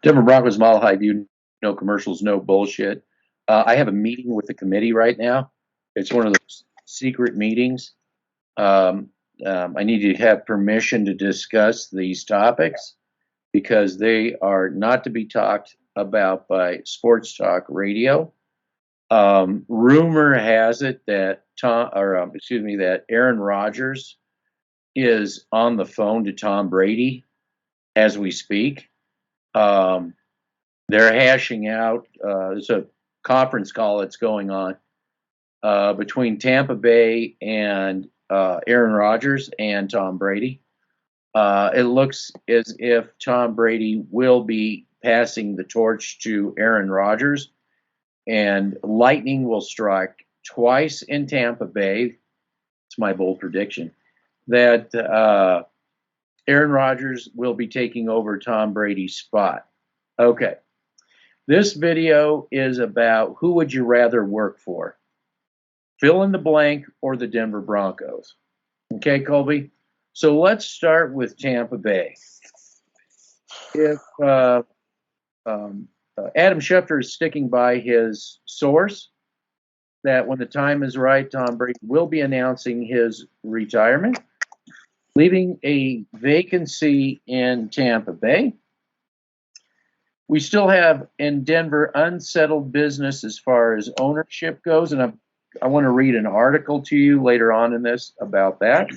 Denver Broncos Mile High View, no commercials, no bullshit. I have a meeting with the committee right now. It's one of those secret meetings. Um, I need to have permission to discuss these topics because they are not to be talked about by sports talk radio. Rumor has it that that Aaron Rodgers is on the phone to Tom Brady as we speak. Um, they're hashing out. There's a conference call that's going on between Tampa Bay and Aaron Rodgers and Tom Brady. It looks as if Tom Brady will be passing the torch to Aaron Rodgers, and lightning will strike twice in Tampa Bay. It's my bold prediction that Aaron Rodgers will be taking over Tom Brady's spot. Okay. This video is about who would you rather work for? Fill in the blank or the Denver Broncos. Okay, Colby? So let's start with Tampa Bay. If Adam Schefter is sticking by his source that when the time is right, Tom Brady will be announcing his retirement, leaving a vacancy in Tampa Bay. We still have in Denver unsettled business as far as ownership goes, and I want to read an article to you later on in this about that.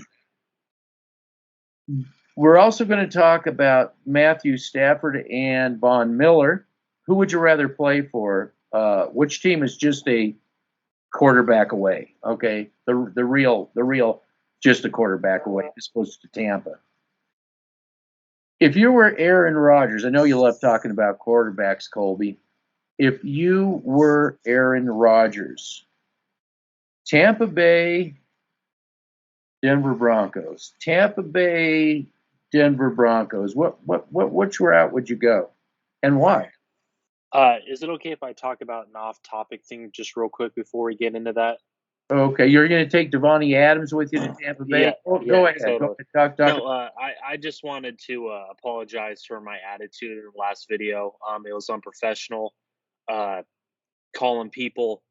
We're also going to talk about Matthew Stafford and Von Miller. Who would you rather play for? Which team is just a quarterback away? Okay, the real, just a quarterback away as opposed to Tampa. If you were Aaron Rodgers, I know you love talking about quarterbacks, Colby. If you were Aaron Rodgers, Tampa Bay, Denver Broncos. Tampa Bay, Denver Broncos. Which route would you go, and why? Is it okay if I talk about an off-topic thing just real quick before we get into that? Okay, you're going to take Davante Adams with you to Tampa Bay? Yeah, Go ahead. totally. Go ahead. Talk. No, I just wanted to apologize for my attitude in the last video. It was unprofessional, uh, calling people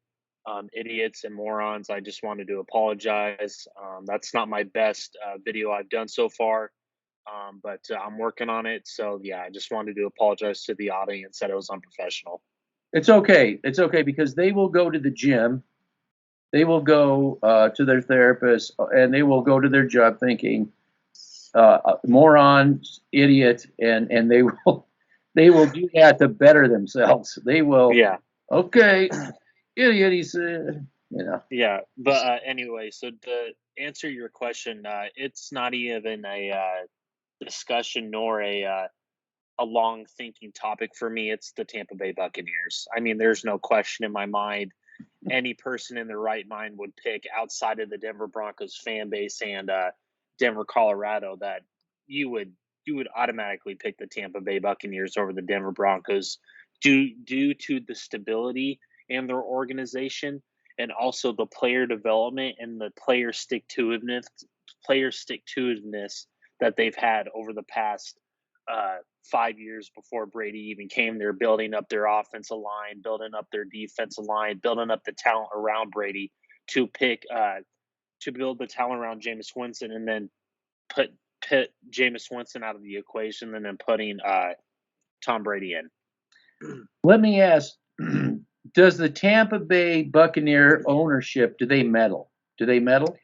idiots and morons. I just wanted to apologize. That's not my best video I've done so far, but I'm working on it. So yeah, I just wanted to apologize to the audience that it was unprofessional. It's okay. It's okay because they will go to the gym. They will go to their therapist, and they will go to their job thinking, moron, idiot, and they will do that to better themselves. They will. Yeah. Okay, idiot. He said, you know. Yeah, but anyway, so to answer your question, it's not even a discussion nor a long thinking topic for me. It's the Tampa Bay Buccaneers. I mean, there's no question in my mind. Any person in their right mind would pick outside of the Denver Broncos fan base and Denver, Colorado, that you would automatically pick the Tampa Bay Buccaneers over the Denver Broncos due to the stability in their organization and also the player development and the player stick to itiveness that they've had over the past 5 years before Brady even came there, building up their offensive line, building up their defensive line, building up the talent around Brady to build the talent around Jameis Winston, and then put Jameis Winston out of the equation, and then putting Tom Brady in. Let me ask: does the Tampa Bay Buccaneer ownership do they meddle? Do they meddle?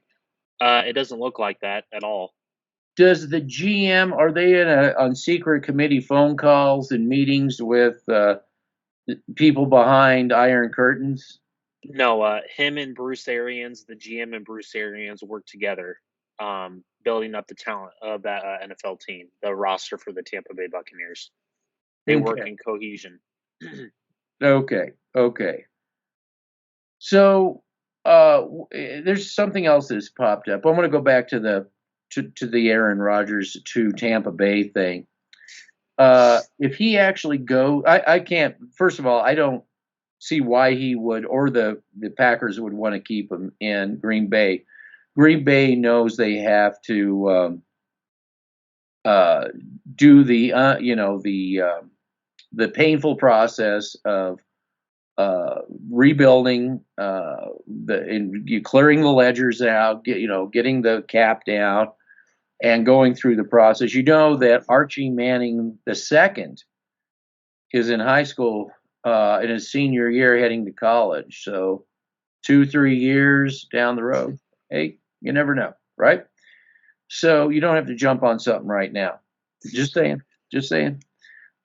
It doesn't look like that at all. Does the GM, are they on secret committee phone calls and meetings with people behind iron curtains? No, him and Bruce Arians, the GM and Bruce Arians work together, building up the talent of that NFL team, the roster for the Tampa Bay Buccaneers. They work in cohesion. Okay. So there's something else that's popped up. I'm going to go back to the Aaron Rodgers to Tampa Bay thing. If he actually I can't. First of all, I don't see why he would, or the Packers would want to keep him in Green Bay. Green Bay knows they have to do the the painful process of rebuilding, you clearing the ledgers out, getting the cap down, and going through the process. You know that Archie Manning II is in high school in his senior year, heading to college. So 2-3 years down the road, hey, you never know, right? So you don't have to jump on something right now. Just saying. Just saying.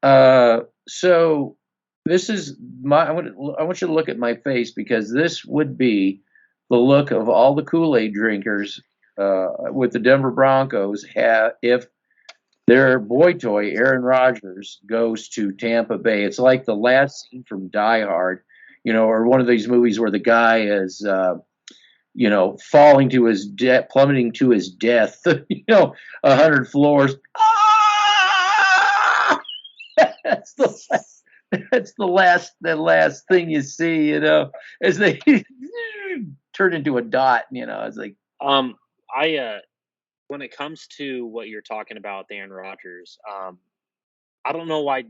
So this is I want you to look at my face, because this would be the look of all the Kool-Aid drinkers with the Denver Broncos if their boy toy Aaron Rodgers goes to Tampa Bay. It's like the last scene from Die Hard, or one of these movies where the guy is falling to his death, plummeting to his death, 100 floors. Ah! That's the last thing you see, as they turn into a dot. It's like, when it comes to what you're talking about, Aaron Rodgers, I don't know why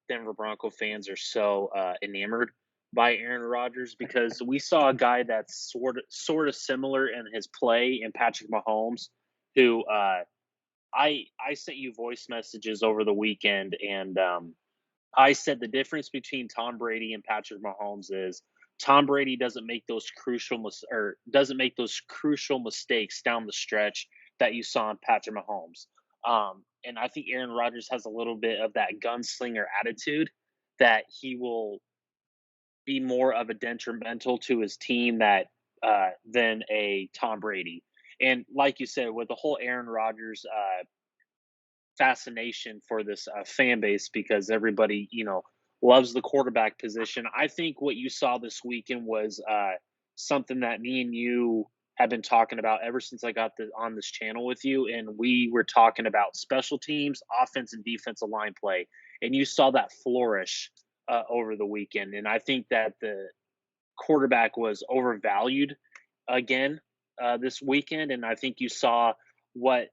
Denver Bronco fans are so enamored by Aaron Rodgers, because we saw a guy that's sort of similar in his play in Patrick Mahomes, who I sent you voice messages over the weekend, and I said the difference between Tom Brady and Patrick Mahomes is Tom Brady doesn't make those crucial mistakes down the stretch that you saw in Patrick Mahomes. And I think Aaron Rodgers has a little bit of that gunslinger attitude, that he will be more of a detrimental to his team than a Tom Brady. And like you said, with the whole Aaron Rodgers fascination for this fan base, because everybody, loves the quarterback position. I think what you saw this weekend was something that me and you have been talking about ever since I got on this channel with you, and we were talking about special teams, offense, and defensive line play, and you saw that flourish over the weekend. And I think that the quarterback was overvalued again this weekend, and I think you saw what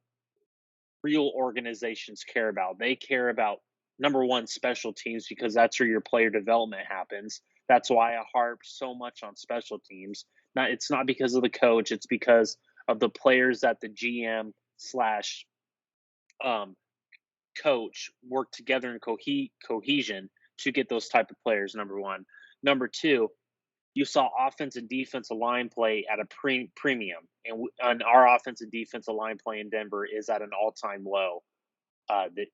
real organizations care about. They care about, number one, special teams, because that's where your player development happens. That's why I harp so much on special teams. It's not because of the coach, it's because of the players that the GM slash coach work together in cohesion to get those type of players, number one. Number two, you saw offense and defensive line play at a premium, and our offense and defensive line play in Denver is at an all-time low.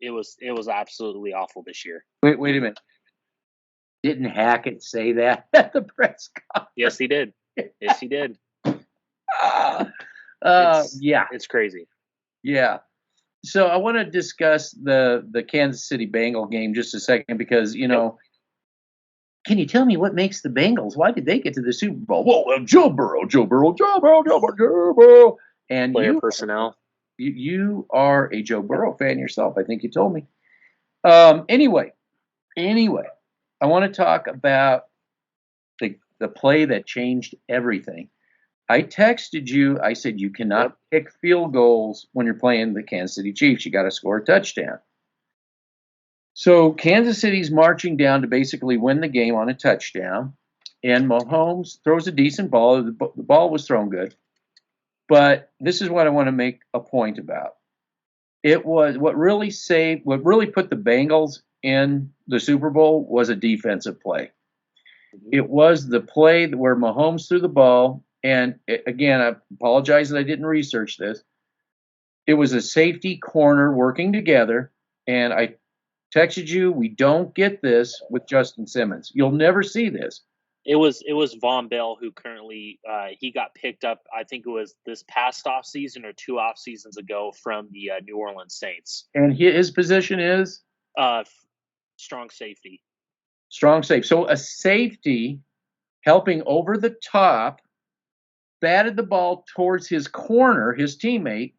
It was absolutely awful this year. Wait a minute. Didn't Hackett say that at the press conference? Yes, he did. Yes, he did. Yeah, it's crazy. Yeah. So I want to discuss the Kansas City Bengal game just a second, because can you tell me what makes the Bengals? Why did they get to the Super Bowl? Well, Joe Burrow. And player personnel. You are a Joe Burrow fan yourself. I think you told me. Anyway, I want to talk about the play that changed everything. I texted you. I said you cannot kick field goals when you're playing the Kansas City Chiefs. You got to score a touchdown. So Kansas City's marching down to basically win the game on a touchdown, and Mahomes throws a decent ball. The ball was thrown good, but this is what I want to make a point about. It was what really put the Bengals in the Super Bowl was a defensive play. It was the play where Mahomes threw the ball, and again, I apologize that I didn't research this. It was a safety corner working together, and I texted you, we don't get this with Justin Simmons. You'll never see this. It was Von Bell who currently he got picked up. I think it was this past off season or 2 off seasons ago from the New Orleans Saints. And his position is strong safety. Strong safety. So a safety helping over the top batted the ball towards his corner, his teammate,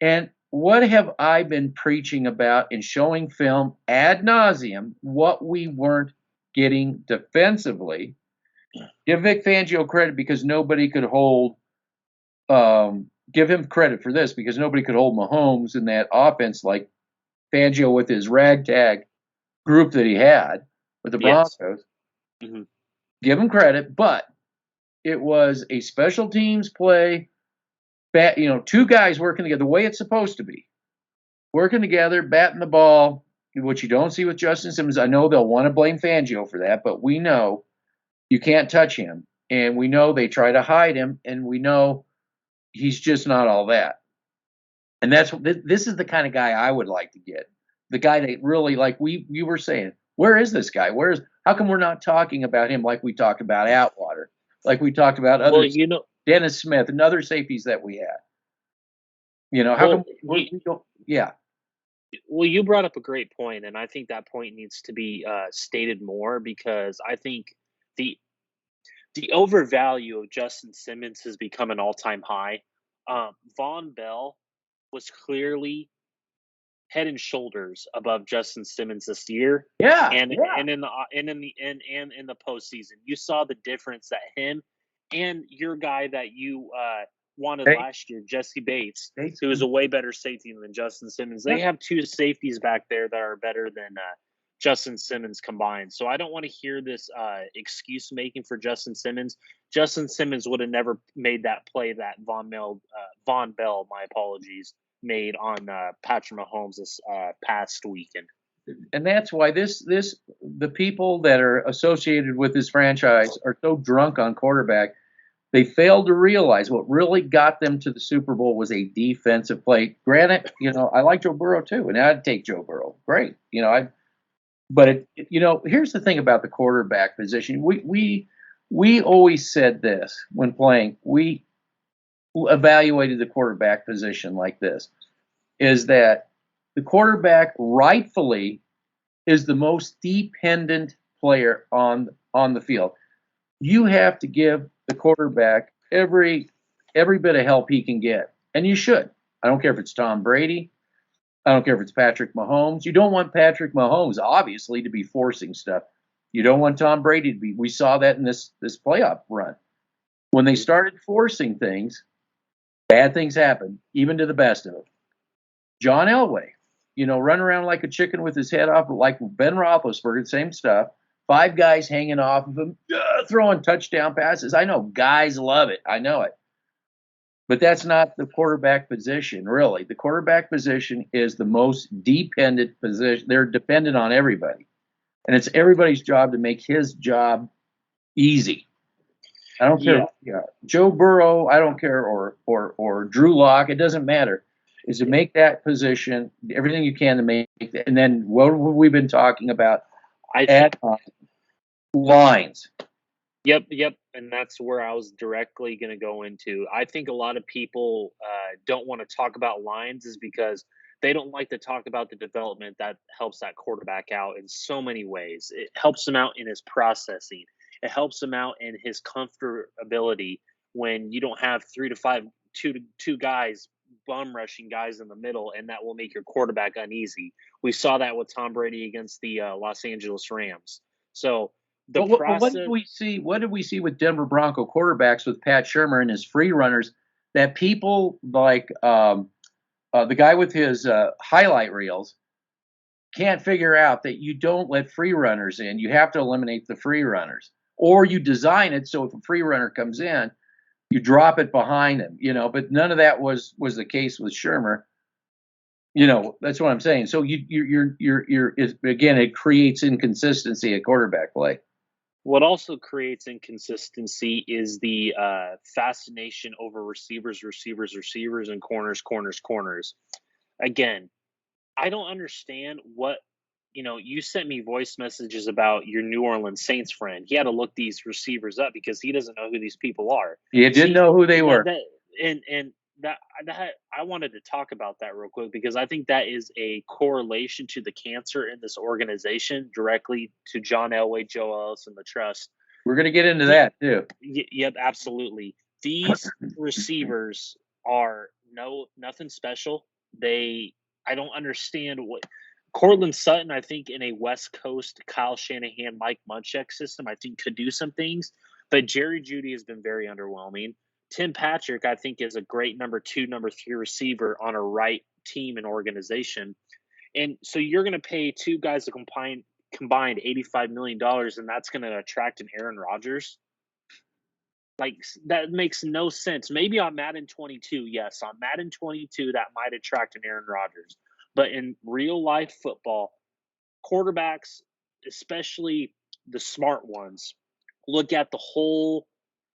and what have I been preaching about and showing film ad nauseum? What we weren't getting defensively. Give Vic Fangio credit because nobody could hold. Give him credit for this because nobody could hold Mahomes in that offense like Fangio with his ragtag group that he had with the Yes. Broncos. Hmm. Give him credit, but it was a special teams play. Two guys working together the way it's supposed to be, working together, batting the ball, which you don't see with Justin Simmons. I know they'll want to blame Fangio for that, but we know you can't touch him, and we know they try to hide him, and we know he's just not all that. And this is the kind of guy I would like to get. The guy that really, like we were saying, where is this guy? How come we're not talking about him like we talked about Atwater, like we talked about Well, others, Dennis Smith and other safeties that we had? How come we don't? Yeah. Well, you brought up a great point, and I think that point needs to be stated more because I think the the overvalue of Justin Simmons has become an all-time high. Von Bell was clearly head and shoulders above Justin Simmons this year, Yeah. and Yeah. and in the postseason, you saw the difference that him and your guy that you wanted Hey, last year, Jesse Bates, hey, who is a way better safety than Justin Simmons. They yeah. have two safeties back there that are better than Justin Simmons combined. So I don't want to hear this excuse making for Justin Simmons. Justin Simmons would have never made that play that Von Bell, my apologies, made on Patrick Mahomes this past weekend. And that's why the people that are associated with this franchise are so drunk on quarterback. They failed to realize what really got them to the Super Bowl was a defensive play. Granted, I like Joe Burrow too, and I'd take Joe Burrow. Great, But here's the thing about the quarterback position. We always said this when playing. We evaluated the quarterback position like this: is that the quarterback rightfully is the most dependent player on the field. You have to give the quarterback every bit of help he can get, and you should. I don't care if it's Tom Brady. I don't care if it's Patrick Mahomes. You don't want Patrick Mahomes, obviously, to be forcing stuff. You don't want Tom Brady to be. We saw that in this playoff run. When they started forcing things, bad things happen, even to the best of them. John Elway, run around like a chicken with his head off, like Ben Roethlisberger, same stuff. 5 guys hanging off of him, throwing touchdown passes. I know guys love it. I know it. But that's not the quarterback position, really. The quarterback position is the most dependent position. They're dependent on everybody. And it's everybody's job to make his job easy. I don't care. Yeah. Joe Burrow, I don't care, or Drew Lock, it doesn't matter. Is to make that position everything you can to make that. And then what have we been talking about? Lines. Yep, and that's where I was directly going to go into. I think a lot of people don't want to talk about lines is because they don't like to talk about the development that helps that quarterback out in so many ways. It helps him out in his processing. It helps him out in his comfortability when you don't have 3 to 5, 2 guys bum rushing guys in the middle, and that will make your quarterback uneasy. We saw that with Tom Brady against the Los Angeles Rams. So the What process. did we see? What did we see with Denver Bronco quarterbacks with Pat Shurmur and his free runners? That people like the guy with his highlight reels can't figure out that you don't let free runners in. You have to eliminate the free runners, or you design it so if a free runner comes in, you drop it behind him. But none of that was the case with Shurmur. That's what I'm saying. So again, it creates inconsistency at quarterback play. What also creates inconsistency is the fascination over receivers, and corners. Again, I don't understand what you sent me voice messages about your New Orleans Saints friend. He had to look these receivers up because he doesn't know who these people are. You didn't know who they were. That I wanted to talk about that real quick because I think that is a correlation to the cancer in this organization directly to John Elway, Joe Ellis, and the trust. We're going to get into that too. Yep, absolutely. These receivers are nothing special. I don't understand what Cortland Sutton, I think in a West Coast Kyle Shanahan, Mike Munchak system, I think could do some things, but Jerry Jeudy has been very underwhelming. Tim Patrick, I think, is a great number 2, number 3 receiver on a right team and organization. And so you're going to pay 2 guys to combined $85 million, and that's going to attract an Aaron Rodgers. Like, that makes no sense. Maybe on Madden 22, yes, on Madden 22, that might attract an Aaron Rodgers. But in real life football, quarterbacks, especially the smart ones, look at the whole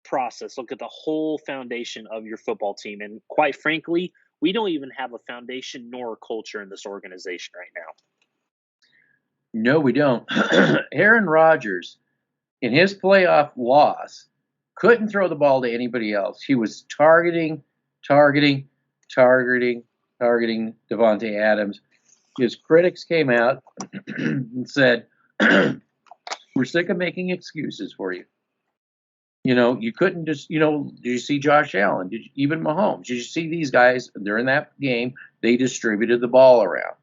process, look at the whole foundation of your football team. And quite frankly, we don't even have a foundation nor a culture in this organization right now. No, we don't. Aaron Rodgers, in his playoff loss, couldn't throw the ball to anybody else. He was targeting Davante Adams. His critics came out and said, we're sick of making excuses for you. You know, you couldn't just, you know, did you see Josh Allen? Even Mahomes? Did you see these guys during that game? They distributed the ball around.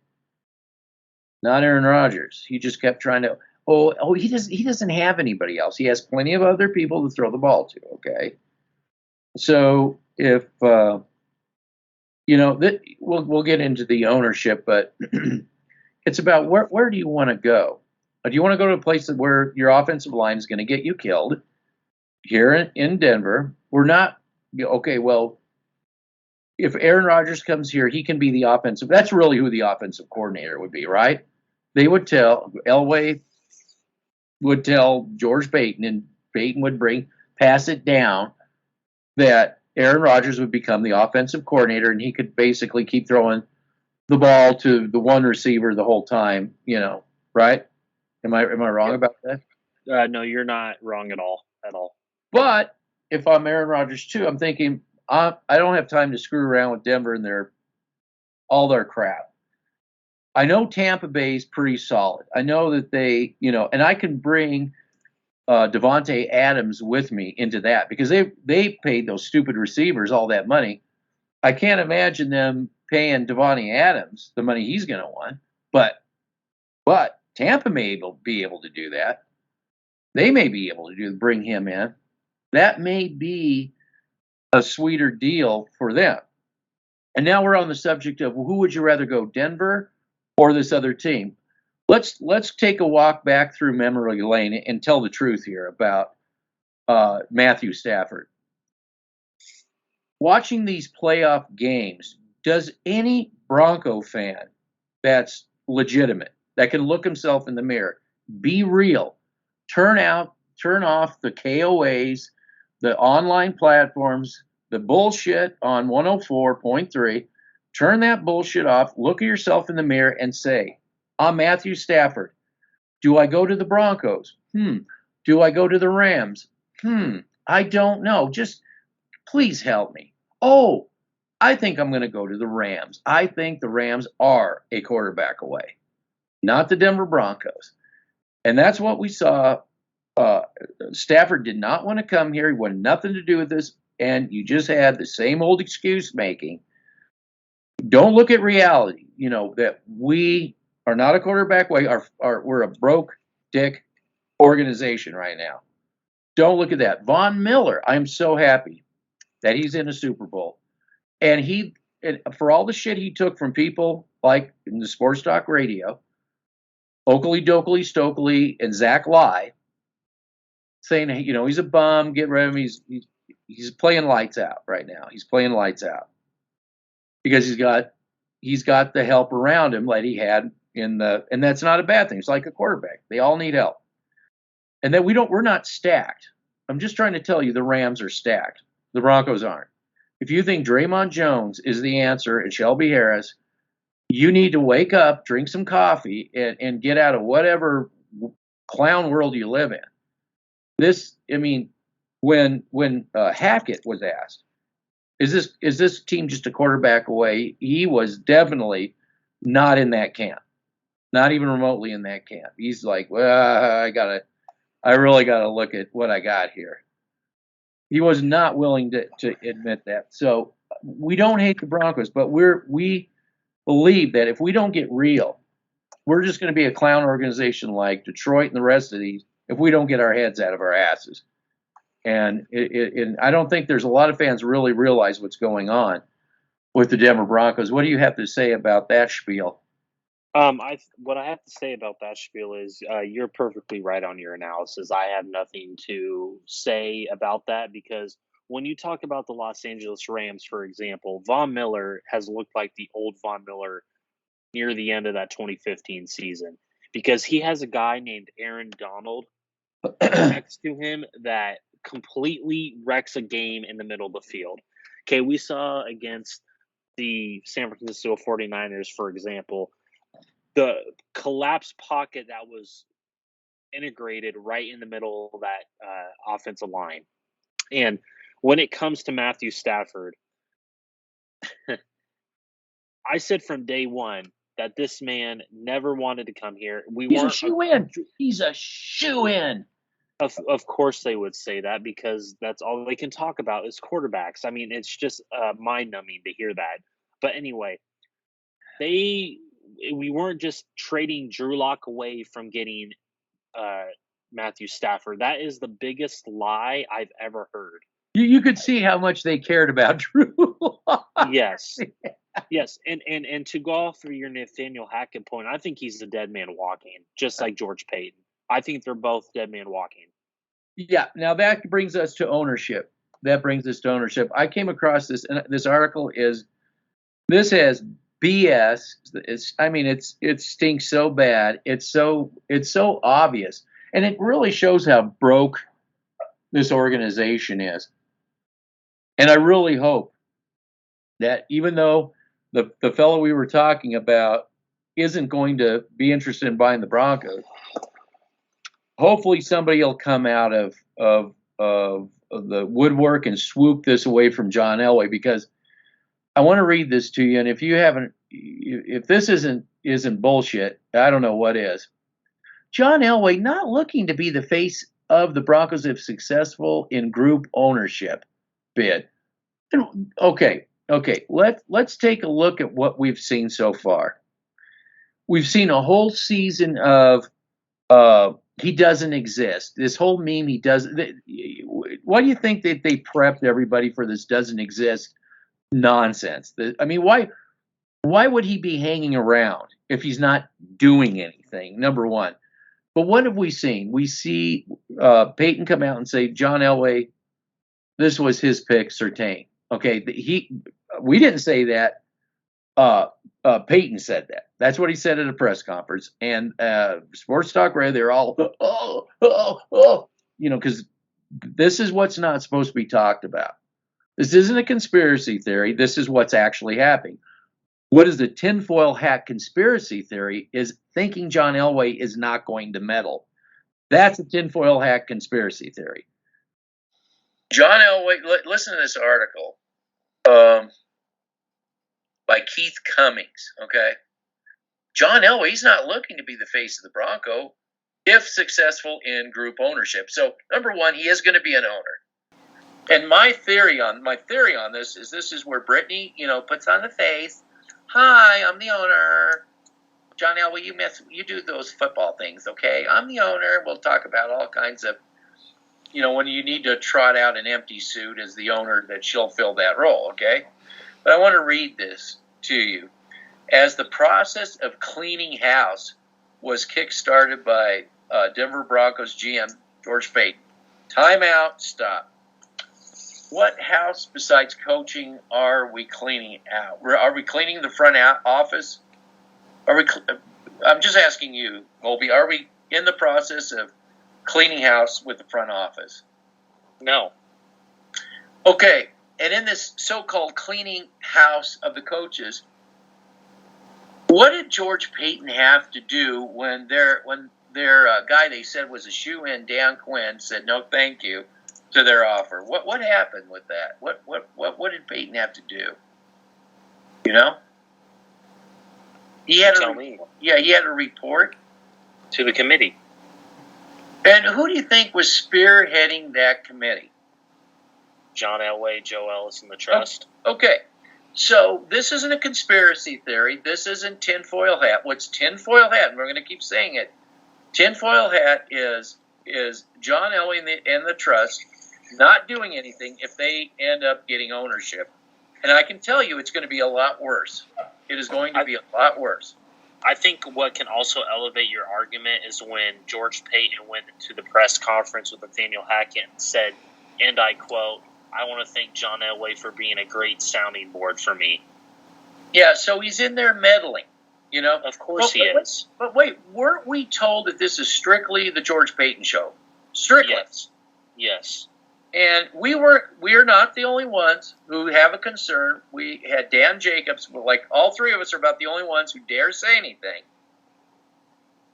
Not Aaron Rodgers. He just kept trying to, he doesn't have anybody else. He has plenty of other people to throw the ball to, okay? So if, you know, we'll get into the ownership, but it's about where do you want to go? Do you want to go to a place where your offensive line is going to get you killed? Here in Denver, we're not, okay, well, if Aaron Rodgers comes here, he can be the offensive. That's really who the offensive coordinator would be, right? They would tell, Elway would tell George Payton, and Payton would pass it down that Aaron Rodgers would become the offensive coordinator, and he could basically keep throwing the ball to the one receiver the whole time, you know, right? Am I wrong about that? No, you're not wrong at all. But if I'm Aaron Rodgers too, I'm thinking I don't have time to screw around with Denver and all their crap. I know Tampa Bay is pretty solid. I know that they, you know, and I can bring Davante Adams with me into that because they paid those stupid receivers all that money. I can't imagine them paying Davante Adams the money he's going to want. But Tampa may be able to do that. They may be able to bring him in. That may be a sweeter deal for them. And now we're on the subject of who would you rather go, Denver or this other team? Let's take a walk back through memory lane and tell the truth here about Matthew Stafford. Watching these playoff games, does any Bronco fan that's legitimate, that can look himself in the mirror, be real, turn off the KOAs, the online platforms, the bullshit on 104.3, turn that bullshit off, look at yourself in the mirror and say, I'm Matthew Stafford. Do I go to the Broncos? Do I go to the Rams? I don't know. Just please help me. Oh, I think I'm going to go to the Rams. I think the Rams are a quarterback away, not the Denver Broncos. And that's what we saw. Stafford did not want to come here. He wanted nothing to do with this. And you just had the same old excuse making. Don't look at reality. You know, that we are not a quarterback way. We're a broke dick organization right now. Don't look at that. Von Miller, I'm so happy that he's in a Super Bowl. And for all the shit he took from people like in the sports talk radio, Oakley Dokley Stokely and Zach Lai, saying, you know, he's a bum, get rid of him. He's playing lights out right now. He's playing lights out because he's got the help around him like he had and that's not a bad thing. It's like a quarterback. They all need help. And that we're not stacked. I'm just trying to tell you the Rams are stacked. The Broncos aren't. If you think Draymond Jones is the answer and Shelby Harris, you need to wake up, drink some coffee, and get out of whatever clown world you live in. When Hackett was asked, is this team just a quarterback away? He was definitely not in that camp, not even remotely in that camp. He's like, well, I really gotta look at what I got here. He was not willing to admit that. So we don't hate the Broncos, but we believe that if we don't get real, we're just going to be a clown organization like Detroit and the rest of these if we don't get our heads out of our asses. And I don't think there's a lot of fans really realize what's going on with the Denver Broncos. What do you have to say about that spiel? What I have to say about that spiel is you're perfectly right on your analysis. I have nothing to say about that because when you talk about the Los Angeles Rams, for example, Von Miller has looked like the old Von Miller near the end of that 2015 season because he has a guy named Aaron Donald next to him that completely wrecks a game in the middle of the field. Okay, we saw against the San Francisco 49ers, for example, the collapsed pocket that was integrated right in the middle of that offensive line. And when it comes to Matthew Stafford, I said from day one that this man never wanted to come here. He's a shoe-in. He's a shoe-in. Of course they would say that because that's all they can talk about is quarterbacks. I mean, it's just mind-numbing to hear that. But anyway, we weren't just trading Drew Lock away from getting Matthew Stafford. That is the biggest lie I've ever heard. You could see how much they cared about Drew. Yes. Yes, and to go off of your Nathaniel Hackett point, I think he's a dead man walking, just like George Payton. I think they're both dead man walking. Yeah, now that brings us to ownership. I came across this, and this article has BS. It stinks so bad. It's so obvious, and it really shows how broke this organization is. And I really hope that even though the fellow we were talking about isn't going to be interested in buying the Broncos, hopefully somebody will come out of the woodwork and swoop this away from John Elway, because I want to read this to you. And if this isn't bullshit, I don't know what is. John Elway not looking to be the face of the Broncos if successful in group ownership bid. Okay. Let's take a look at what we've seen so far. We've seen a whole season of he doesn't exist. This whole meme, he doesn't. Why do you think that they prepped everybody for this doesn't exist nonsense? I mean, why would he be hanging around if he's not doing anything? Number one. But what have we seen? We see Peyton come out and say John Elway, this was his pick, certain. Okay, we didn't say that. Peyton said that. That's what he said at a press conference. And Sports Talk Radio, they're all, because this is what's not supposed to be talked about. This isn't a conspiracy theory. This is what's actually happening. What is the tinfoil hat conspiracy theory is thinking John Elway is not going to meddle. That's a tinfoil hat conspiracy theory. John Elway, listen to this article by Keith Cummings, okay? John Elway, he's not looking to be the face of the Bronco if successful in group ownership. So, number one, he is going to be an owner. And my theory on this is where Brittany, puts on the face, hi, I'm the owner. John Elway, you do those football things, okay? I'm the owner. We'll talk about all kinds of, when you need to trot out an empty suit as the owner, that she'll fill that role, okay? But I want to read this to you. As the process of cleaning house was kick-started by Denver Broncos GM George Payton. Timeout, stop. What house besides coaching are we cleaning out? Are we cleaning the front office? I'm just asking you, Colby, are we in the process of cleaning house with the front office? No. Okay, and in this so-called cleaning house of the coaches, what did George Payton have to do when their guy they said was a shoe-in, Dan Quinn, said no thank you to their offer? What happened with that? What did Payton have to do? He had a report to the committee. And who do you think was spearheading that committee? John Elway, Joe Ellis, and the trust. Okay. So this isn't a conspiracy theory. This isn't tinfoil hat. What's tinfoil hat? And we're going to keep saying it. Tinfoil hat is John Elway and the trust not doing anything if they end up getting ownership. And I can tell you it's going to be a lot worse. It is going to be a lot worse. I think what can also elevate your argument is when George Payton went into the press conference with Nathaniel Hackett and said, and I quote, "I want to thank John Elway for being a great sounding board for me." Yeah, so he's in there meddling, you know. Of course he is. But wait, weren't we told that this is strictly the George Payton show? Strictly. Yes. And we're not the only ones who have a concern. We had Dan Jacobs, like all three of us are about the only ones who dare say anything.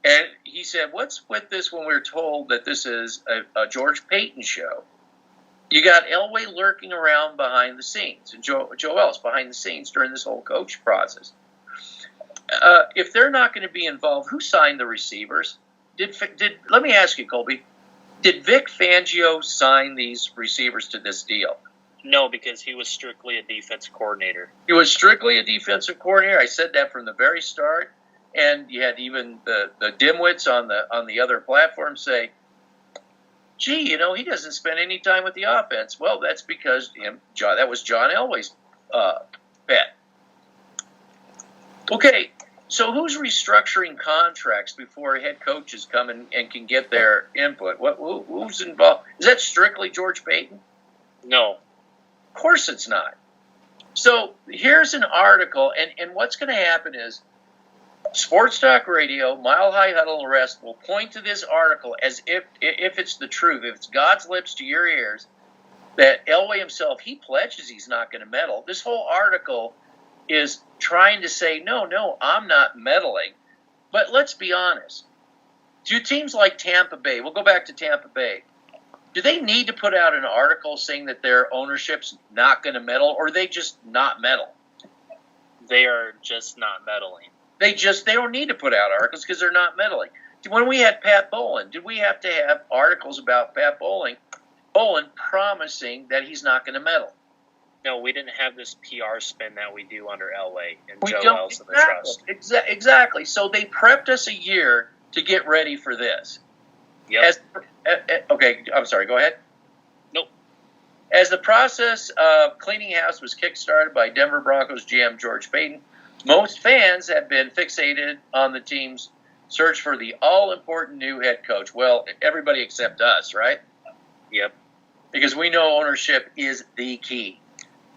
And he said, what's with this when we're told that this is a George Payton show? You got Elway lurking around behind the scenes, and Joe Ellis behind the scenes during this whole coach process. If they're not going to be involved, who signed the receivers? Let me ask you, Colby, did Vic Fangio sign these receivers to this deal? No, because he was strictly a defensive coordinator. He was strictly a defensive coordinator. I said that from the very start. And you had even the dimwits on the other platform say, gee, you know, he doesn't spend any time with the offense. Well, that's because that was John Elway's bet. Okay, so who's restructuring contracts before head coaches come and can get their input? Who's involved? Is that strictly George Payton? No. Of course it's not. So here's an article, and what's going to happen is Sports Talk Radio, Mile High Huddle, and the rest will point to this article as if it's the truth, if it's God's lips to your ears, that Elway himself, he pledges he's not going to meddle. This whole article is trying to say, no, I'm not meddling. But let's be honest. Do teams like Tampa Bay, we'll go back to Tampa Bay, do they need to put out an article saying that their ownership's not going to meddle, or they just not meddle? They are just not meddling. They don't need to put out articles because they're not meddling. When we had Pat Bowlen, did we have to have articles about Pat Bowlen promising that he's not going to meddle? No, we didn't have this PR spin that we do under Elway and Joe Ellis and the Trust. Exactly. So they prepped us a year to get ready for this. Yep. Okay, I'm sorry. Go ahead. Nope. As the process of cleaning house was kickstarted by Denver Broncos GM George Payton, most fans have been fixated on the team's search for the all-important new head coach. Well, everybody except us, right? Yep. Because we know ownership is the key.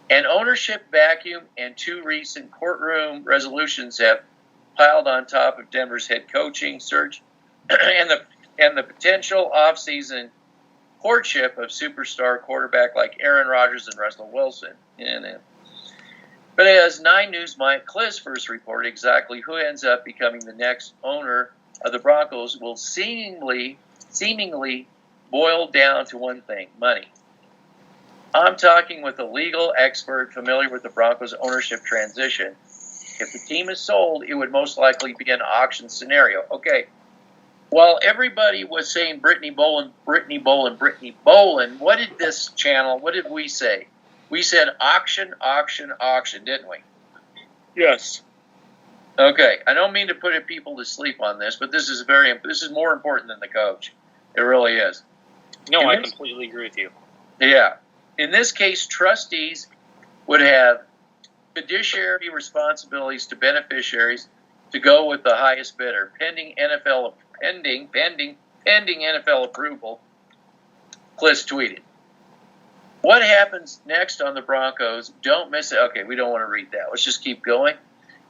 An ownership vacuum and two recent courtroom resolutions have piled on top of Denver's head coaching search and the potential offseason courtship of superstar quarterback like Aaron Rodgers and Russell Wilson. But as 9 News' Mike Kliss first reported, exactly who ends up becoming the next owner of the Broncos will seemingly boil down to one thing: money. I'm talking with a legal expert familiar with the Broncos ownership transition. If the team is sold, it would most likely be an auction scenario. Okay, while everybody was saying Brittany Bowen, what did we say? We said auction, didn't we? Yes. Okay, I don't mean to put people to sleep on this, but this is more important than the coach. It really is. No, I completely agree with you. Yeah. In this case, trustees would have fiduciary responsibilities to beneficiaries to go with the highest bidder, pending NFL approval. Kliss tweeted. What happens next on the Broncos? Don't miss it. Okay, we don't want to read that. Let's just keep going.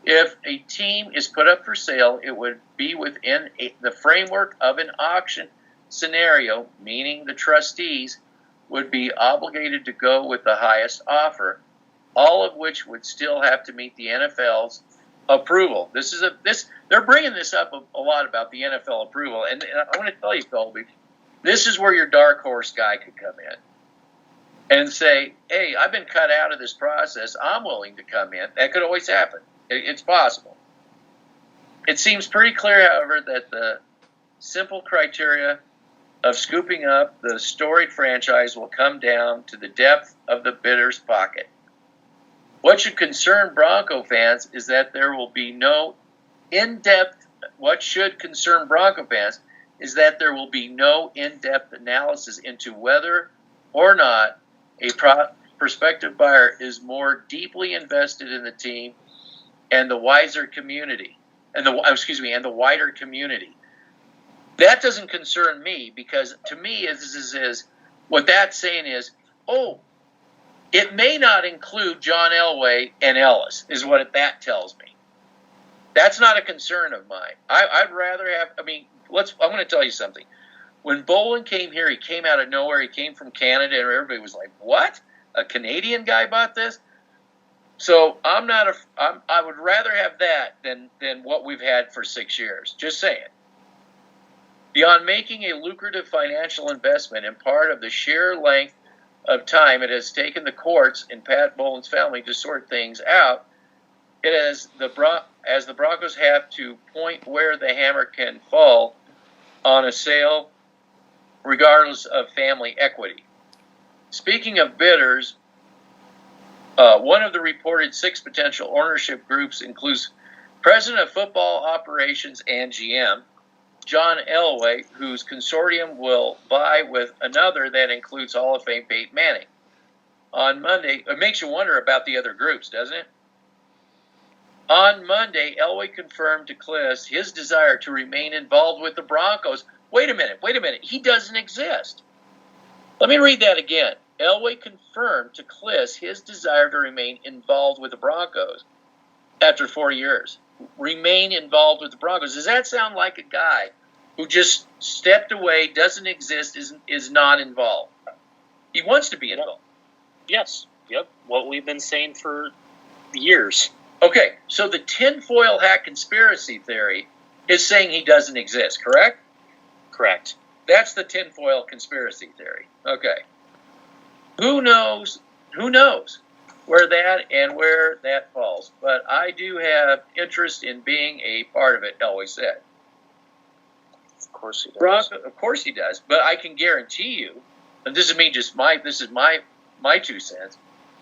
If a team is put up for sale, it would be within the framework of an auction scenario, meaning the trustees would be obligated to go with the highest offer, all of which would still have to meet the NFL's approval. They're bringing this up a lot about the NFL approval, and I want to tell you, Colby, this is where your dark horse guy could come in and say, hey, I've been cut out of this process. I'm willing to come in. That could always happen. It's possible. It seems pretty clear, however, that the simple criteria of scooping up the storied franchise will come down to the depth of the bidder's pocket. What should concern Bronco fans is that there will be no in-depth analysis into whether or not a prospective buyer is more deeply invested in the team and the wiser community. and the wider community. That doesn't concern me, because to me is what that's saying is, oh, it may not include John Elway and Ellis, is what that tells me. That's not a concern of mine. I'd rather have. I mean, I'm going to tell you something. When Bolin came here, he came out of nowhere. He came from Canada, and everybody was like, "What? A Canadian guy bought this?" So I would rather have that than what we've had for 6 years. Just saying. Beyond making a lucrative financial investment, and part of the sheer length of time it has taken the courts and Pat Bolin's family to sort things out, it has as the Broncos have to point where the hammer can fall on a sale, regardless of family equity. Speaking of bidders, one of the reported 6 potential ownership groups includes President of Football Operations and GM, John Elway, whose consortium will buy with another that includes Hall of Fame Peyton Manning. On Monday, it makes you wonder about the other groups, doesn't it? On Monday, Elway confirmed to Kliss his desire to remain involved with the Broncos. Wait a minute. He doesn't exist. Let me read that again. Elway confirmed to Kliss his desire to remain involved with the Broncos after 4 years. Remain involved with the Broncos. Does that sound like a guy who just stepped away, doesn't exist, is not involved? He wants to be involved. Yes. Yep. What we've been saying for years. Okay, so the tinfoil hat conspiracy theory is saying he doesn't exist, correct? Correct. That's the tinfoil conspiracy theory. Okay. Who knows where that falls? But I do have interest in being a part of it, Elway said. Of course he does. Of course he does. But I can guarantee you, and this is my 2 cents.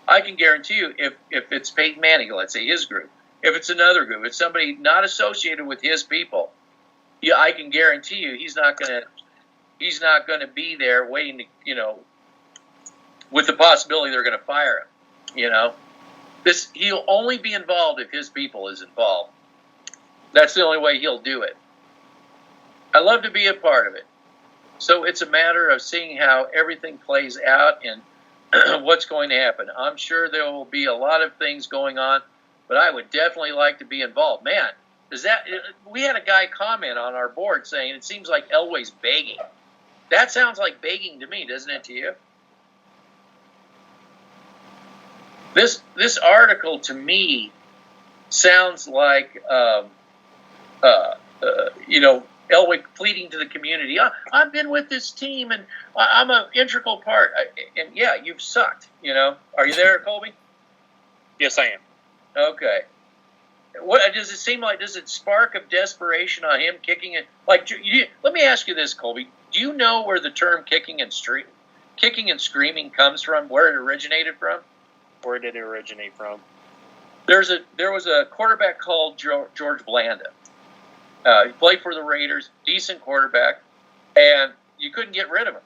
I can guarantee you, if it's Peyton Manning, let's say his group, if it's another group, it's somebody not associated with his people, yeah, I can guarantee you he's not gonna be there waiting to, with the possibility they're gonna fire him. He'll only be involved if his people is involved. That's the only way he'll do it. I love to be a part of it. So it's a matter of seeing how everything plays out and what's going to happen. I'm sure there will be a lot of things going on, but I would definitely like to be involved. Man, we had a guy comment on our board saying it seems like Elway's begging. That sounds like begging to me, doesn't it to you? This article to me sounds like Elway pleading to the community. I've been with this team and I'm an integral part. And yeah, you've sucked. Are you there, Colby? Yes, I am. Okay. What does it seem like? Does it spark of desperation on him kicking it? Let me ask you this, Colby. Do you know where the term kicking and screaming comes from? Where it originated from? Where did it originate from? There was a quarterback called George Blanda. He played for the Raiders, decent quarterback, and you couldn't get rid of him.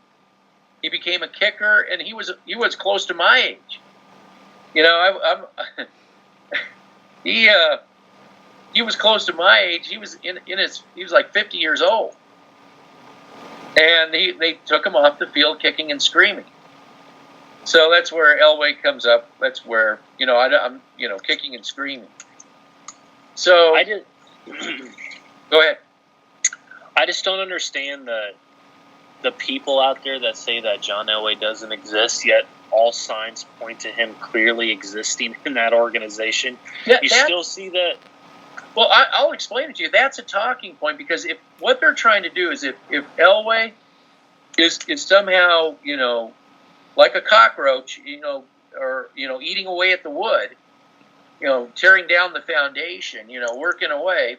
He became a kicker, and he was close to my age. He was close to my age. He was he was like 50 years old, and they took him off the field kicking and screaming. So that's where Elway comes up. That's where I'm kicking and screaming. So I did. Go ahead. I just don't understand the people out there that say that John Elway doesn't exist, yet all signs point to him clearly existing in that organization. Yeah, you still see that? Well, I'll explain it to you. That's a talking point, because if what they're trying to do is if Elway is somehow, like a cockroach, or eating away at the wood, tearing down the foundation, working away,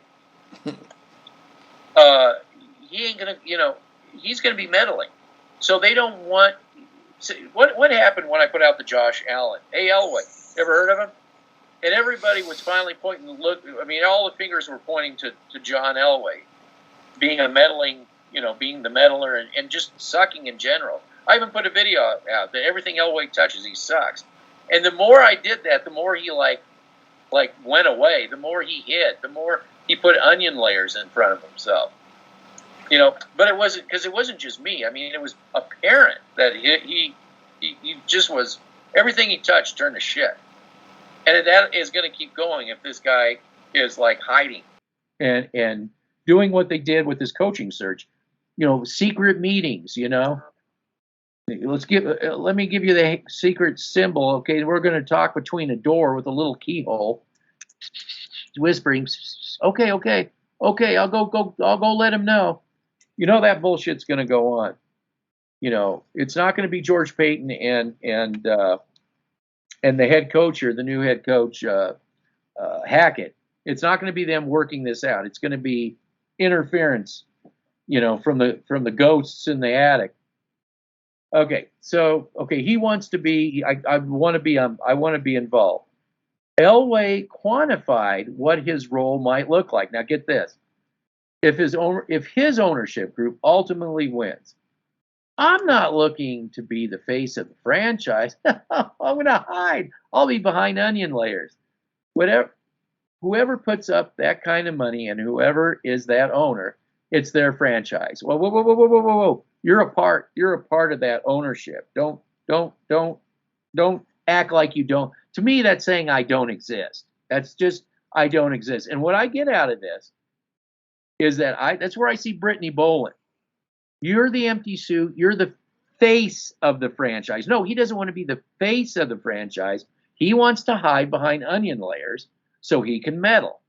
he ain't gonna, he's gonna be meddling. So they don't want. What happened when I put out the Josh Allen? Hey, Elway, ever heard of him? And everybody was finally pointing. All the fingers were pointing to John Elway being a meddling, being the meddler and just sucking in general. I even put a video out that everything Elway touches, he sucks. And the more I did that, the more he like went away, the more he hid, the more he put onion layers in front of himself. But it wasn't just me. I mean, it was apparent that he just was, everything he touched turned to shit. And that is going to keep going if this guy is like hiding and doing what they did with this coaching search. Secret meetings. Let me give you the secret symbol. Okay, we're going to talk between a door with a little keyhole, whispering. Okay. I'll go let him know. That bullshit's going to go on. It's not going to be George Payton and the head coach or the new head coach Hackett. It's not going to be them working this out. It's going to be interference, from the ghosts in the attic. Okay, he wants to be. I want to be involved. Elway quantified what his role might look like. Now get this: if his ownership group ultimately wins, I'm not looking to be the face of the franchise. I'm going to hide. I'll be behind onion layers. Whoever puts up that kind of money and whoever is that owner, it's their franchise. Whoa. You're a part of that ownership. Don't act like you don't. To me, that's saying I don't exist. That's just I don't exist. And what I get out of this is that's where I see Brittany Boland. You're the empty suit. You're the face of the franchise. No, he doesn't want to be the face of the franchise. He wants to hide behind onion layers so he can meddle.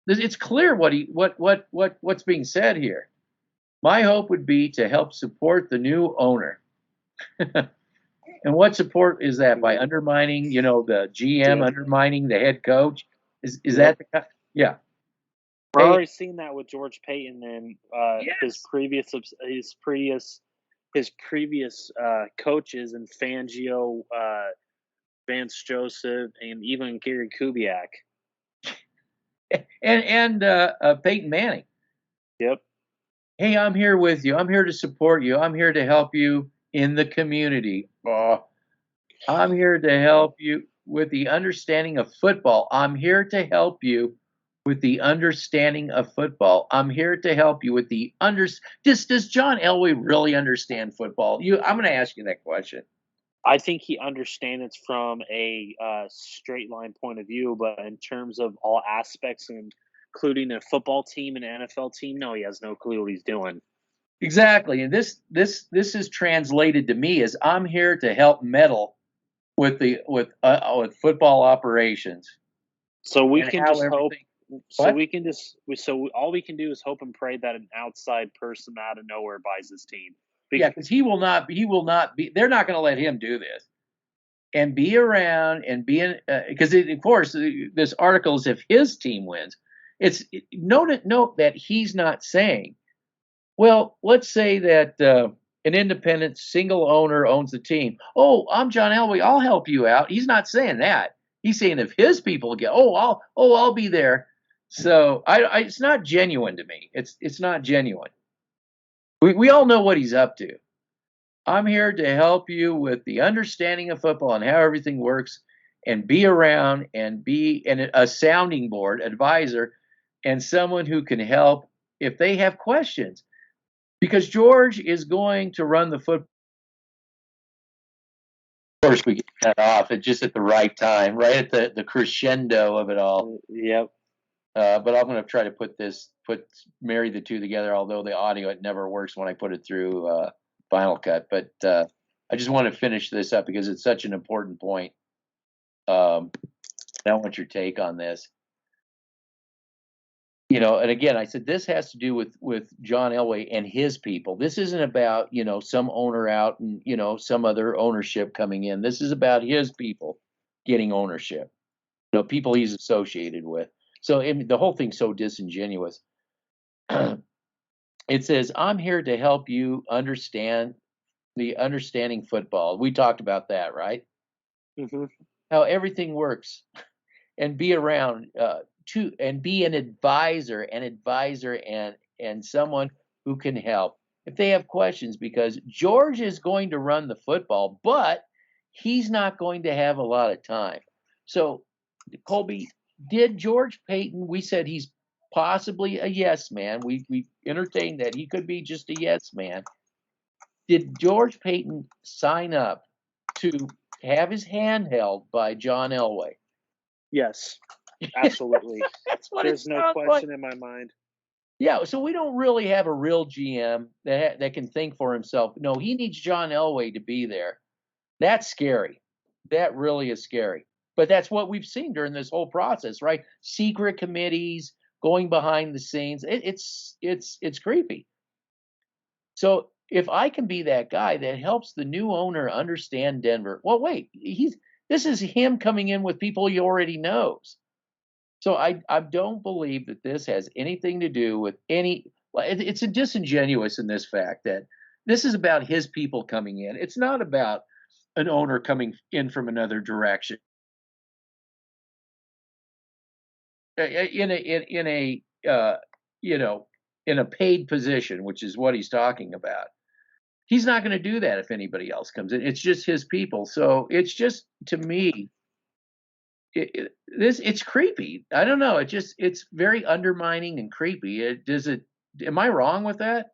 It's clear what's being said here. My hope would be to help support the new owner. And what support is that? By undermining, the GM, undermining the head coach? Is that the yeah? We're already seeing that with George Payton and his previous coaches and Fangio, Vance Joseph, and even Gary Kubiak. And Peyton Manning. Yep. Hey, I'm here with you. I'm here to support you. I'm here to help you in the community. I'm here to help you with the understanding of football. I'm here to help you with the understanding of football. I'm here to help you with the Does John Elway really understand football? I'm going to ask you that question. I think he understands it from a straight line point of view, but in terms of all aspects, including a football team and an NFL team, no, he has no clue what he's doing. Exactly, and this is translated to me as I'm here to help meddle with football operations. So we can just hope. So all we can do is hope and pray that an outside person out of nowhere buys this team. Because he will not be. They're not going to let him do this and be around and be in. Because of course, this article is if his team wins. It's note that he's not saying. Well, let's say that an independent single owner owns the team. Oh, I'm John Elway. I'll help you out. He's not saying that. He's saying if his people get. I'll be there. So it's not genuine to me. It's not genuine. We all know what he's up to. I'm here to help you with the understanding of football and how everything works and be around and be a sounding board advisor and someone who can help if they have questions. Because George is going to run the football. Of course, we get that off just at the right time, right at the crescendo of it all. Yep. But I'm going to try to marry the two together, although the audio, it never works when I put it through Final Cut. But I just want to finish this up because it's such an important point. I want your take on this. And again, I said this has to do with John Elway and his people. This isn't about, some owner out and, some other ownership coming in. This is about his people getting ownership, people he's associated with. So the whole thing's so disingenuous. It says, I'm here to help you understanding football. We talked about that, right? Mm-hmm. How everything works and be around and be an advisor and someone who can help if they have questions, because George is going to run the football, but he's not going to have a lot of time. So, Colby, Did George Payton, we said he's possibly a yes man. We entertained that he could be just a yes man. Did George Payton sign up to have his hand held by John Elway? Yes, absolutely. That's what it There's no sounds like. question in my mind. Yeah, so we don't really have a real GM that can think for himself. No, he needs John Elway to be there. That's scary. That really is scary. But that's what we've seen during this whole process, right? Secret committees going behind the scenes. It's creepy. So if I can be that guy that helps the new owner understand Denver, well, wait, this is him coming in with people he already knows. So I don't believe that this has anything to do with any. It's a disingenuous in this fact that this is about his people coming in. It's not about an owner coming in from another direction. In a you know in a paid position, which is what he's talking about. He's not going to do that if anybody else comes in. It's just his people. So it's just to me, it's creepy. I don't know. It's very undermining and creepy. Does it? Am I wrong with that?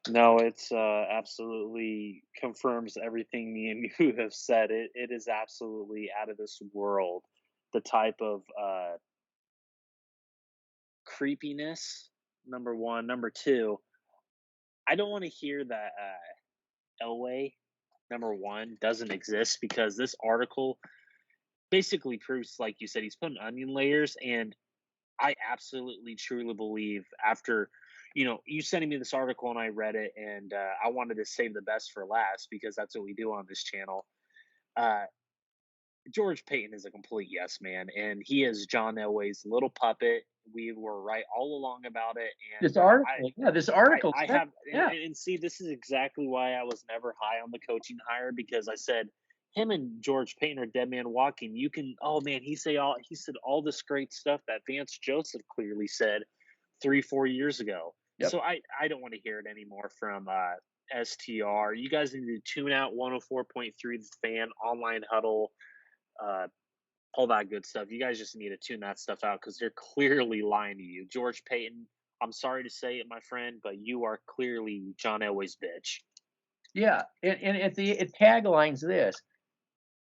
No, it's absolutely confirms everything me and you have said. It is absolutely out of this world. The type of creepiness. Number one, number two. I don't want to hear that Elway number one doesn't exist because this article basically proves, like you said, he's putting onion layers, and I absolutely truly believe after, you sending me this article and I read it, and I wanted to save the best for last because that's what we do on this channel. Uh, George Payton is a complete yes man, and he is John Elway's little puppet. We were right all along about it, This and article, yeah, this article I said, have, yeah, and see, this is exactly why I was never high on the coaching hire because I said him and George Payton are dead man walking. You can, oh man, he said all this great stuff that Vance Joseph clearly said 3 4 years ago. yep, So I don't want to hear it anymore from STR. You guys need to tune out 104.3 The Fan, Online Huddle, uh, all that good stuff. You guys just need to tune that stuff out because they're clearly lying to you. George Payton, I'm sorry to say it, my friend, but you are clearly John Elway's bitch. yeah. And at the tagline's this: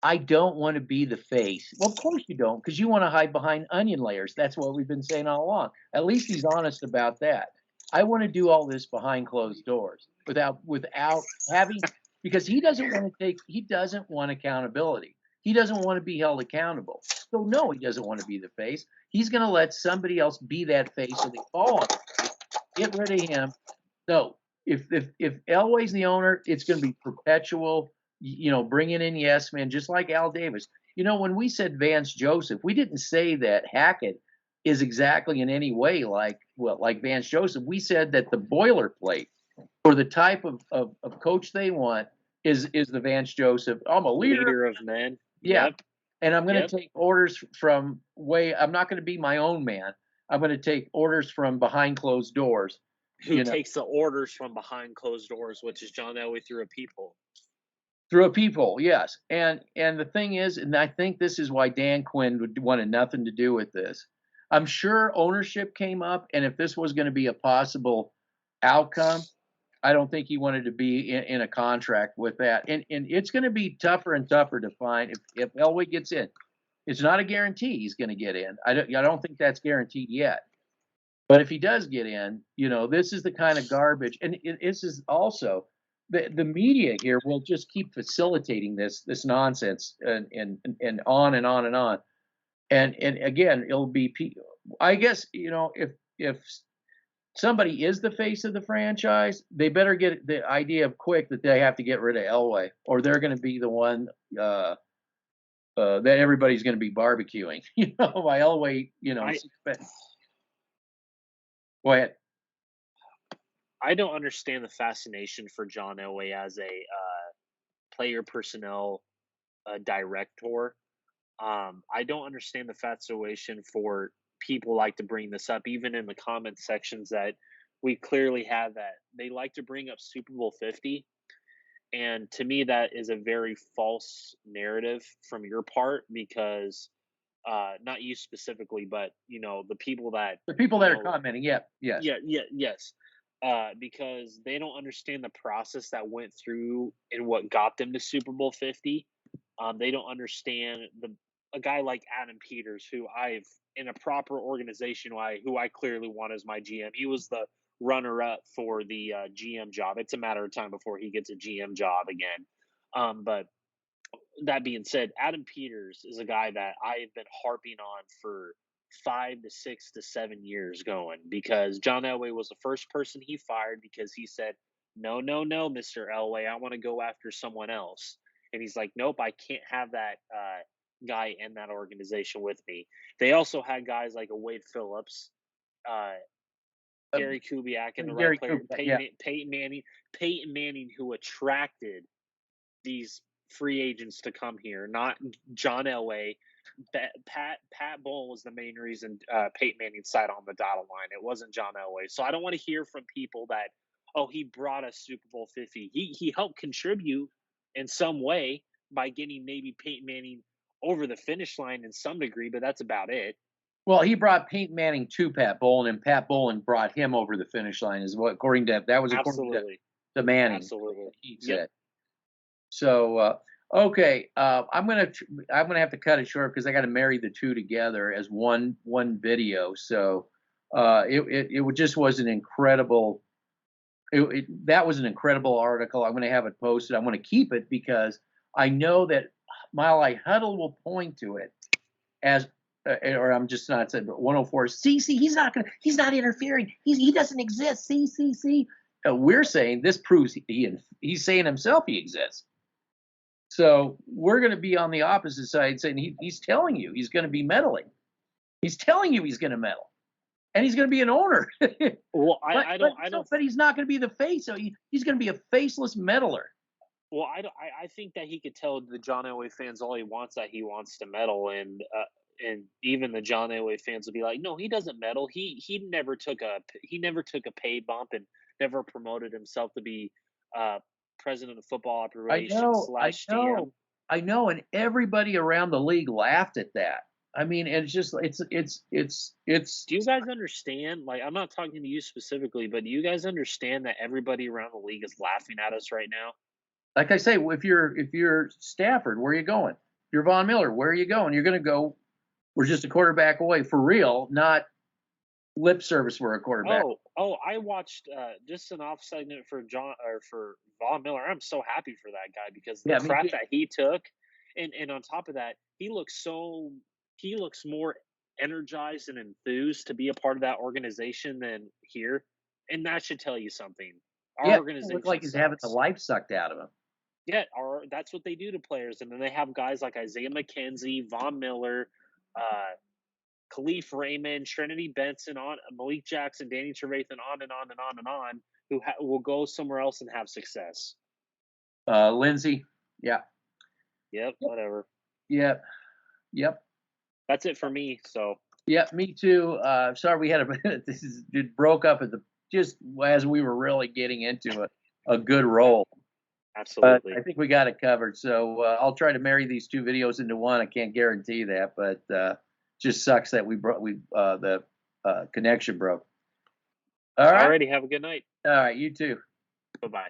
I don't want to be the face. Well, of course you don't, because you want to hide behind onion layers. That's what we've been saying all along. At least he's honest about that. I want to do all this behind closed doors without having because he doesn't want accountability. He doesn't want to be held accountable. So no, he doesn't want to be the face. He's going to let somebody else be that face so they fall on him. Get rid of him. No, if Elway's the owner, it's going to be perpetual. Bringing in yes man, just like Al Davis. When we said Vance Joseph, we didn't say that Hackett is exactly in any way like Vance Joseph. We said that the boilerplate for the type of coach they want is the Vance Joseph. I'm a leader. Leader of men. Yeah, Yep. and I'm going Yep. to take orders from way. I'm not going to be my own man. I'm going to take orders from behind closed doors. Who takes the orders from behind closed doors, which is John Elway through a peephole. Through a peephole, yes. And the thing is, and I think this is why Dan Quinn wanted nothing to do with this. I'm sure ownership came up, and if this was going to be a possible outcome, I don't think he wanted to be in a contract with that. And it's going to be tougher and tougher to find if Elway gets in. It's not a guarantee he's going to get in. I don't think that's guaranteed yet. But if he does get in, this is the kind of garbage, and this is also the media here will just keep facilitating this nonsense and on and on and on. And again, it'll be, I guess, if somebody is the face of the franchise, they better get the idea of quick that they have to get rid of Elway, or they're going to be the one that everybody's going to be barbecuing. By Elway, I go ahead. I don't understand the fascination for John Elway as a player personnel director. I don't understand the fascination for people like to bring this up, even in the comment sections that we clearly have that they like to bring up Super Bowl 50. And to me, that is a very false narrative from your part because Not you specifically, but the people that The people you that are know commenting, yeah, yes. yes. Because they don't understand the process that went through and what got them to Super Bowl 50. They don't understand a guy like Adam Peters, who I've in a proper organization, who I clearly want as my GM. He was the runner up for the GM job. It's a matter of time before he gets a GM job again. But that being said, Adam Peters is a guy that I've been harping on for 5 to 6 to 7 years going, because John Elway was the first person he fired because he said, "No, no, no, Mr. Elway, I want to go after someone else." And he's like, "Nope, I can't have that guy in that organization with me." They also had guys like a Wade Phillips, uh, Uh, Gary Kubiak, and the right Gary player, Cooper, yeah. Peyton Manning, who attracted these free agents to come here, not John Elway. Pat Bowl was the main reason Peyton Manning sat on the dotted line. It wasn't John Elway. So I don't want to hear from people that, oh, he brought us Super Bowl 50. He helped contribute in some way by getting maybe Peyton Manning over the finish line in some degree, but that's about it. Well, he brought Peyton Manning to Pat Bowlen, and Pat Bowlen brought him over the finish line. Is what according Absolutely. to Manning. Absolutely. He Yep. said. So okay, I'm gonna have to cut it short because I got to marry the two together as one video. So it just was an incredible. That was an incredible article. I'm going to have it posted. I'm going to keep it because I know that Mile High Huddle will point to it as, or I'm just not saying, but 104. See, he's not interfering. He doesn't exist. See. We're saying this proves he's saying himself he exists. So we're going to be on the opposite side saying he's telling you he's going to be meddling. He's telling you he's going to meddle. And he's going to be an owner. Well, I don't. But he's not going to be the face. So he's going to be a faceless meddler. Well, I think that he could tell the John Elway fans all he wants, that he wants to meddle, and even the John Elway fans will be like, no, he doesn't meddle. He never took a pay bump and never promoted himself to be president of football operations slash GM. I know, and everybody around the league laughed at that. I mean, it's just it's. Do you guys understand? Like, I'm not talking to you specifically, but do you guys understand that everybody around the league is laughing at us right now? Like I say, if you're Stafford, where are you going? If you're Von Miller, where are you going? You're going to go. We're just a quarterback away for real, not lip service for a quarterback. I watched just an off segment for Von Miller. I'm so happy for that guy because the crap that he took, and on top of that, he looks more energized and enthused to be a part of that organization than here, and that should tell you something. Our organization looks like he's having the life sucked out of him. Yeah, that's what they do to players, and then they have guys like Isaiah McKenzie, Von Miller, Khalif Raymond, Trinity Benson, on Malik Jackson, Danny Trevathan, on and on and on and on, who will go somewhere else and have success. Lindsay, yeah. Yep, whatever. Yep. That's it for me. So. Yep, me too. Sorry, we had it broke up just as we were really getting into a good roll. Absolutely. I think we got it covered. So I'll try to marry these two videos into one. I can't guarantee that, but just sucks that the connection broke. All right. Alrighty, have a good night. All right, you too. Bye-bye.